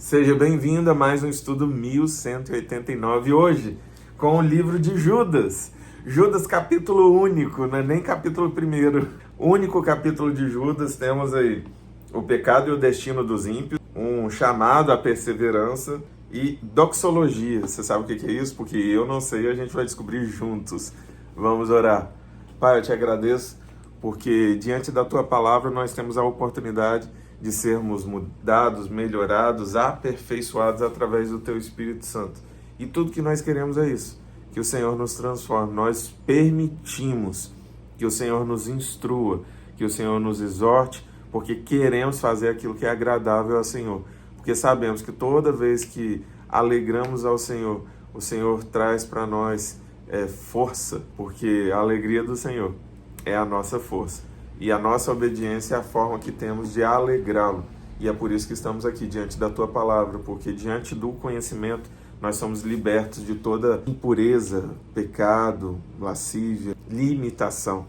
Seja bem-vindo a mais um estudo 1189, hoje com o livro de Judas. Judas, capítulo único, não é nem capítulo primeiro. Único capítulo de Judas, temos aí o pecado e o destino dos ímpios, um chamado à perseverança e doxologia. Você sabe o que é isso? Porque eu não sei, a gente vai descobrir juntos. Vamos orar. Pai, eu te agradeço porque diante da tua palavra nós temos a oportunidade de sermos mudados, melhorados, aperfeiçoados através do Teu Espírito Santo. E tudo que nós queremos é isso, que o Senhor nos transforme. Nós permitimos que o Senhor nos instrua, que o Senhor nos exorte, porque queremos fazer aquilo que é agradável ao Senhor. Porque sabemos que toda vez que alegramos ao Senhor, o Senhor traz para nós força, porque a alegria do Senhor é a nossa força. E a nossa obediência é a forma que temos de alegrá-lo. E é por isso que estamos aqui diante da Tua Palavra, porque diante do conhecimento nós somos libertos de toda impureza, pecado, lascívia, limitação.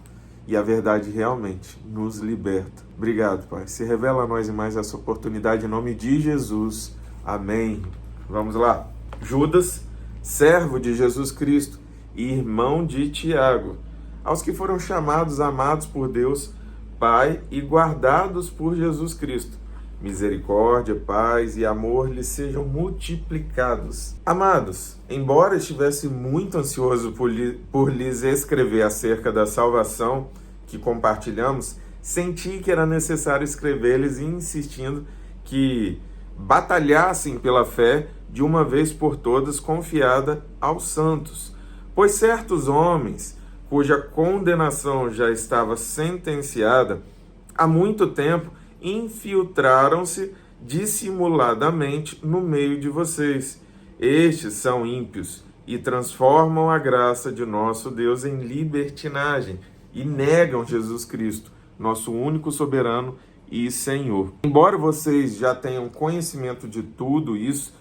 E a verdade realmente nos liberta. Obrigado, Pai. Se revela a nós em mais essa oportunidade em nome de Jesus. Amém. Vamos lá. Judas, servo de Jesus Cristo e irmão de Tiago, aos que foram chamados, amados por Deus, Pai, e guardados por Jesus Cristo. Misericórdia, paz e amor lhes sejam multiplicados. Amados, embora estivesse muito ansioso por lhes escrever acerca da salvação que compartilhamos, senti que era necessário escrever-lhes insistindo que batalhassem pela fé de uma vez por todas confiada aos santos. Pois certos homens, cuja condenação já estava sentenciada, há muito tempo infiltraram-se dissimuladamente no meio de vocês. Estes são ímpios e transformam a graça de nosso Deus em libertinagem e negam Jesus Cristo, nosso único soberano e Senhor. Embora vocês já tenham conhecimento de tudo isso,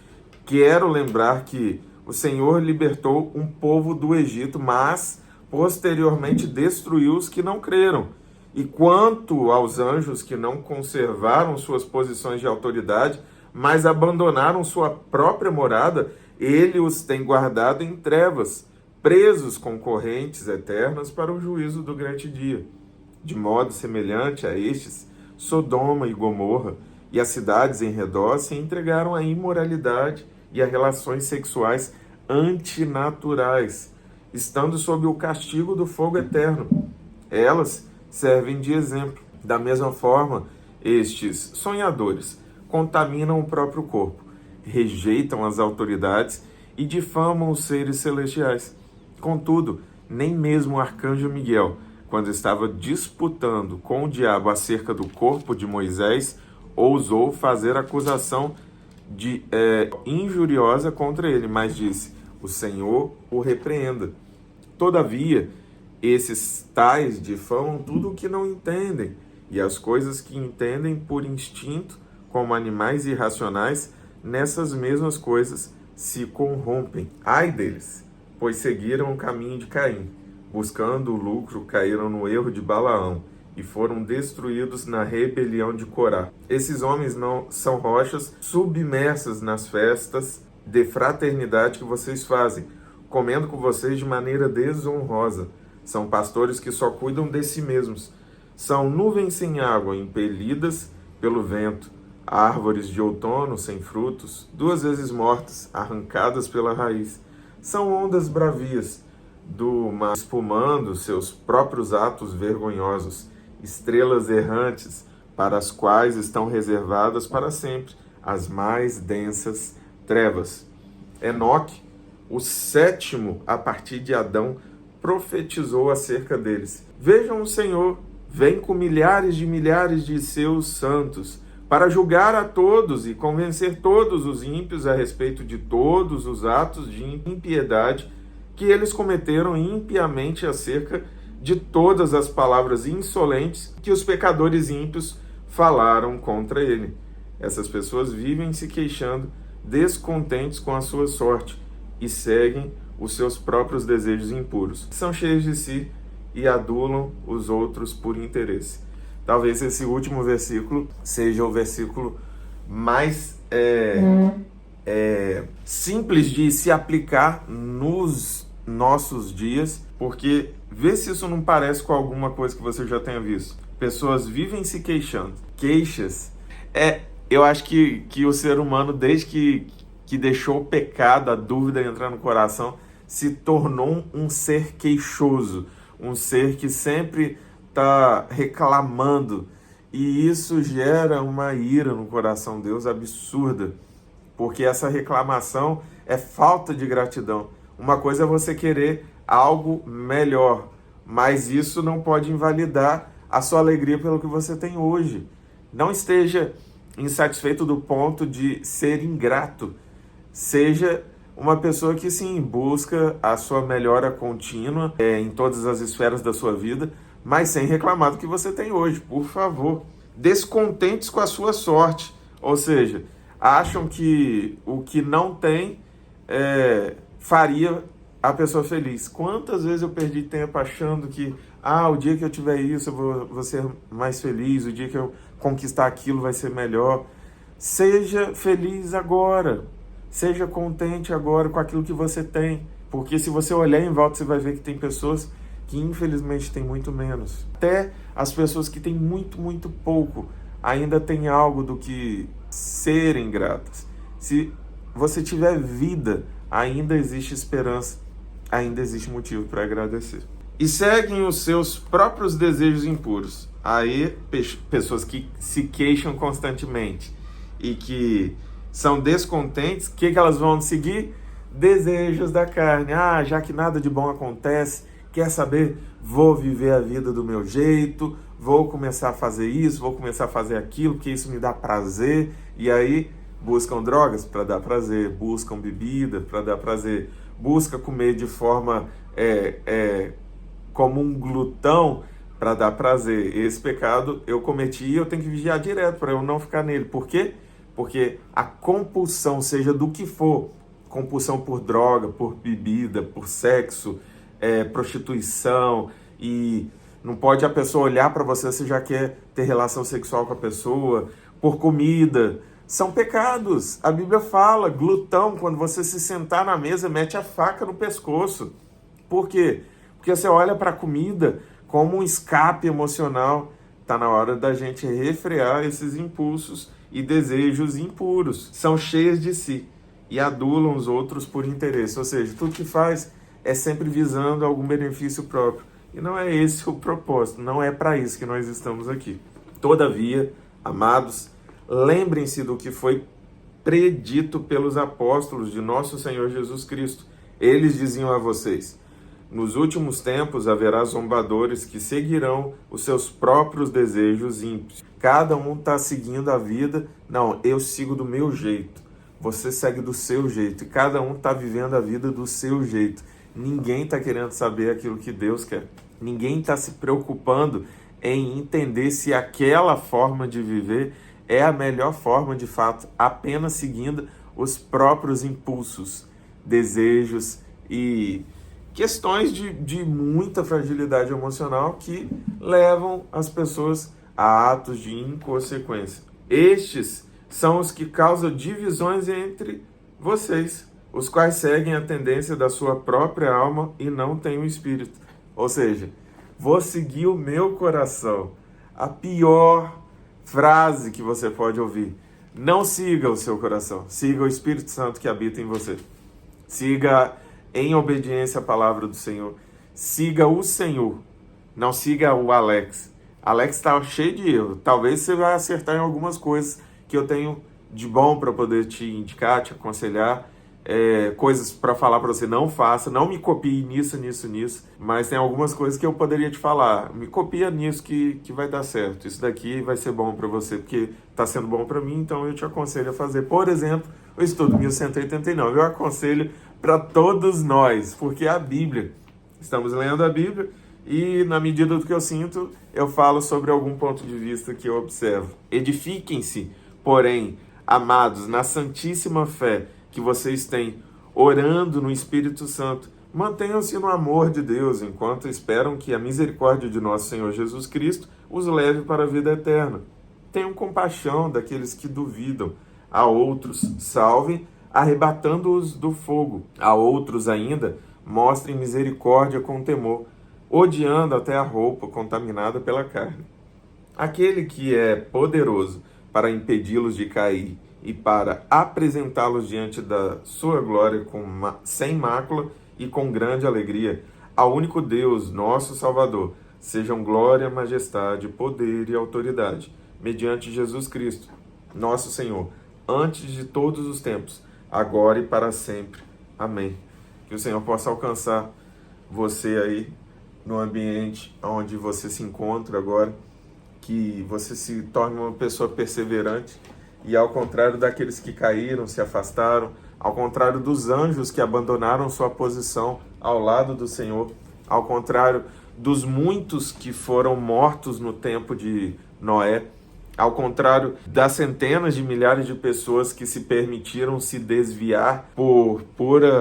quero lembrar que o Senhor libertou um povo do Egito, mas posteriormente destruiu os que não creram. E quanto aos anjos que não conservaram suas posições de autoridade, mas abandonaram sua própria morada, ele os tem guardado em trevas, presos com correntes eternas para o juízo do grande dia. De modo semelhante a estes, Sodoma e Gomorra e as cidades em redor se entregaram à imoralidade e a relações sexuais antinaturais, estando sob o castigo do fogo eterno. Elas servem de exemplo. Da mesma forma, estes sonhadores contaminam o próprio corpo, rejeitam as autoridades e difamam os seres celestiais. Contudo, nem mesmo o arcanjo Miguel, quando estava disputando com o diabo acerca do corpo de Moisés, ousou fazer acusação injuriosa contra ele, mas disse: o Senhor o repreenda. Todavia, esses tais difamam tudo o que não entendem, e as coisas que entendem por instinto, como animais irracionais, nessas mesmas coisas se corrompem. Ai deles, pois seguiram o caminho de Caim, buscando o lucro, caíram no erro de Balaão, e foram destruídos na rebelião de Corá. Esses homens não são rochas submersas nas festas de fraternidade que vocês fazem, comendo com vocês de maneira desonrosa. São pastores que só cuidam de si mesmos. São nuvens sem água, impelidas pelo vento, árvores de outono sem frutos, 2 vezes mortas, arrancadas pela raiz. São ondas bravias do mar, espumando seus próprios atos vergonhosos, estrelas errantes, para as quais estão reservadas para sempre as mais densas trevas. Enoque, o sétimo a partir de Adão, profetizou acerca deles. Vejam, o Senhor vem com milhares de seus santos para julgar a todos e convencer todos os ímpios a respeito de todos os atos de impiedade que eles cometeram impiamente acerca de todas as palavras insolentes que os pecadores ímpios falaram contra ele. Essas pessoas vivem se queixando, descontentes com a sua sorte, e seguem os seus próprios desejos impuros. São cheios de si e adulam os outros por interesse. Talvez esse último versículo seja o versículo mais simples de se aplicar nos nossos dias, porque vê se isso não parece com alguma coisa que você já tenha visto. Pessoas vivem se queixando. Queixas. Eu acho que o ser humano, desde que deixou o pecado, a dúvida entrar no coração, se tornou um ser queixoso, um ser que sempre está reclamando. E isso gera uma ira no coração de Deus absurda, porque essa reclamação é falta de gratidão. Uma coisa é você querer algo melhor, mas isso não pode invalidar a sua alegria pelo que você tem hoje. Não esteja insatisfeito do ponto de ser ingrato. Seja uma pessoa que sim, busca a sua melhora contínua em todas as esferas da sua vida, mas sem reclamar do que você tem hoje, por favor. Descontentes com a sua sorte, ou seja, acham que o que não tem faria a pessoa feliz. Quantas vezes eu perdi tempo achando que o dia que eu tiver isso eu vou ser mais feliz, o dia que eu conquistar aquilo vai ser melhor. Seja feliz agora, seja contente agora com aquilo que você tem, porque se você olhar em volta você vai ver que tem pessoas que infelizmente têm muito menos. Até as pessoas que têm muito, muito pouco ainda têm algo do que serem gratas. Se você tiver vida, ainda existe esperança, ainda existe motivo para agradecer. E seguem os seus próprios desejos impuros. Aí, pessoas que se queixam constantemente e que são descontentes, o que elas vão seguir? Desejos da carne. Já que nada de bom acontece, quer saber? Vou viver a vida do meu jeito, vou começar a fazer isso, vou começar a fazer aquilo, porque isso me dá prazer. E aí buscam drogas para dar prazer, buscam bebida para dar prazer, buscam comer de forma como um glutão para dar prazer. Esse pecado eu cometi e eu tenho que vigiar direto para eu não ficar nele. Por quê? Porque a compulsão, seja do que for, compulsão por droga, por bebida, por sexo, prostituição, e não pode a pessoa olhar para você já quer ter relação sexual com a pessoa, por comida, são pecados. A Bíblia fala, glutão, quando você se sentar na mesa, mete a faca no pescoço. Por quê? Porque você olha para a comida como um escape emocional. Está na hora da gente refrear esses impulsos e desejos impuros. São cheios de si e adulam os outros por interesse. Ou seja, tudo que faz é sempre visando algum benefício próprio. E não é esse o propósito, não é para isso que nós estamos aqui. Todavia, amados, lembrem-se do que foi predito pelos apóstolos de nosso Senhor Jesus Cristo. Eles diziam a vocês: nos últimos tempos haverá zombadores que seguirão os seus próprios desejos ímpios. Cada um está seguindo a vida. Não, eu sigo do meu jeito. Você segue do seu jeito. E cada um está vivendo a vida do seu jeito. Ninguém está querendo saber aquilo que Deus quer. Ninguém está se preocupando em entender se aquela forma de viver é a melhor forma de fato, apenas seguindo os próprios impulsos, desejos e questões de muita fragilidade emocional que levam as pessoas a atos de inconsequência. Estes são os que causam divisões entre vocês, os quais seguem a tendência da sua própria alma e não têm o espírito. Ou seja, vou seguir o meu coração. A pior frase que você pode ouvir: não siga o seu coração, siga o Espírito Santo que habita em você. Siga em obediência à palavra do Senhor. Siga o Senhor, não siga o Alex. Alex está cheio de erro. Talvez você vai acertar em algumas coisas que eu tenho de bom para poder te indicar, te aconselhar. Coisas para falar para você: não faça, não me copie nisso, mas tem algumas coisas que eu poderia te falar: me copia nisso que vai dar certo, isso daqui vai ser bom para você, porque está sendo bom para mim, então eu te aconselho a fazer. Por exemplo, o estudo 1189, eu aconselho para todos nós, porque a Bíblia, estamos lendo a Bíblia e na medida do que eu sinto, eu falo sobre algum ponto de vista que eu observo. Edifiquem-se, porém, amados, na santíssima fé que vocês têm, orando no Espírito Santo. Mantenham-se no amor de Deus, enquanto esperam que a misericórdia de nosso Senhor Jesus Cristo os leve para a vida eterna. Tenham compaixão daqueles que duvidam, A outros salve, arrebatando-os do fogo. A outros ainda mostrem misericórdia com temor, odiando até a roupa contaminada pela carne. Aquele que é poderoso para impedi-los de cair e para apresentá-los diante da sua glória sem mácula e com grande alegria, ao único Deus, nosso Salvador, sejam glória, majestade, poder e autoridade, mediante Jesus Cristo, nosso Senhor, antes de todos os tempos, agora e para sempre. Amém. Que o Senhor possa alcançar você aí no ambiente onde você se encontra agora, que você se torne uma pessoa perseverante e, ao contrário daqueles que caíram, se afastaram, ao contrário dos anjos que abandonaram sua posição ao lado do Senhor, ao contrário dos muitos que foram mortos no tempo de Noé, ao contrário das centenas de milhares de pessoas que se permitiram se desviar por pura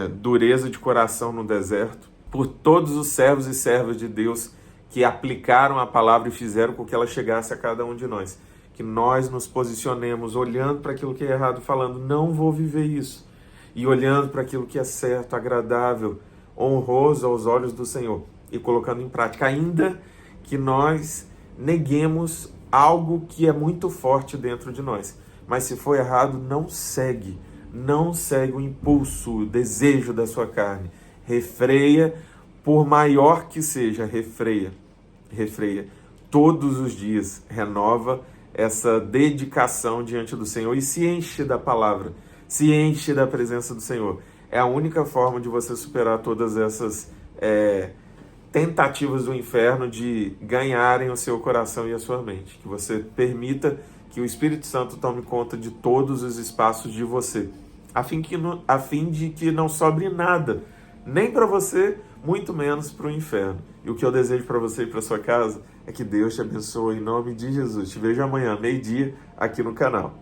dureza de coração no deserto, por todos os servos e servas de Deus que aplicaram a palavra e fizeram com que ela chegasse a cada um de nós. Que nós nos posicionemos olhando para aquilo que é errado, falando, não vou viver isso. E olhando para aquilo que é certo, agradável, honroso aos olhos do Senhor. E colocando em prática, ainda que nós neguemos algo que é muito forte dentro de nós. Mas se for errado, não segue o impulso, o desejo da sua carne. Refreia, por maior que seja, refreia todos os dias, renova essa dedicação diante do Senhor e se enche da palavra, se enche da presença do Senhor. É a única forma de você superar todas essas tentativas do inferno de ganharem o seu coração e a sua mente. Que você permita que o Espírito Santo tome conta de todos os espaços de você, a fim de que não sobre nada, nem para você, muito menos para o inferno. E o que eu desejo para você e para sua casa é que Deus te abençoe em nome de Jesus. Te vejo amanhã, meio-dia, aqui no canal.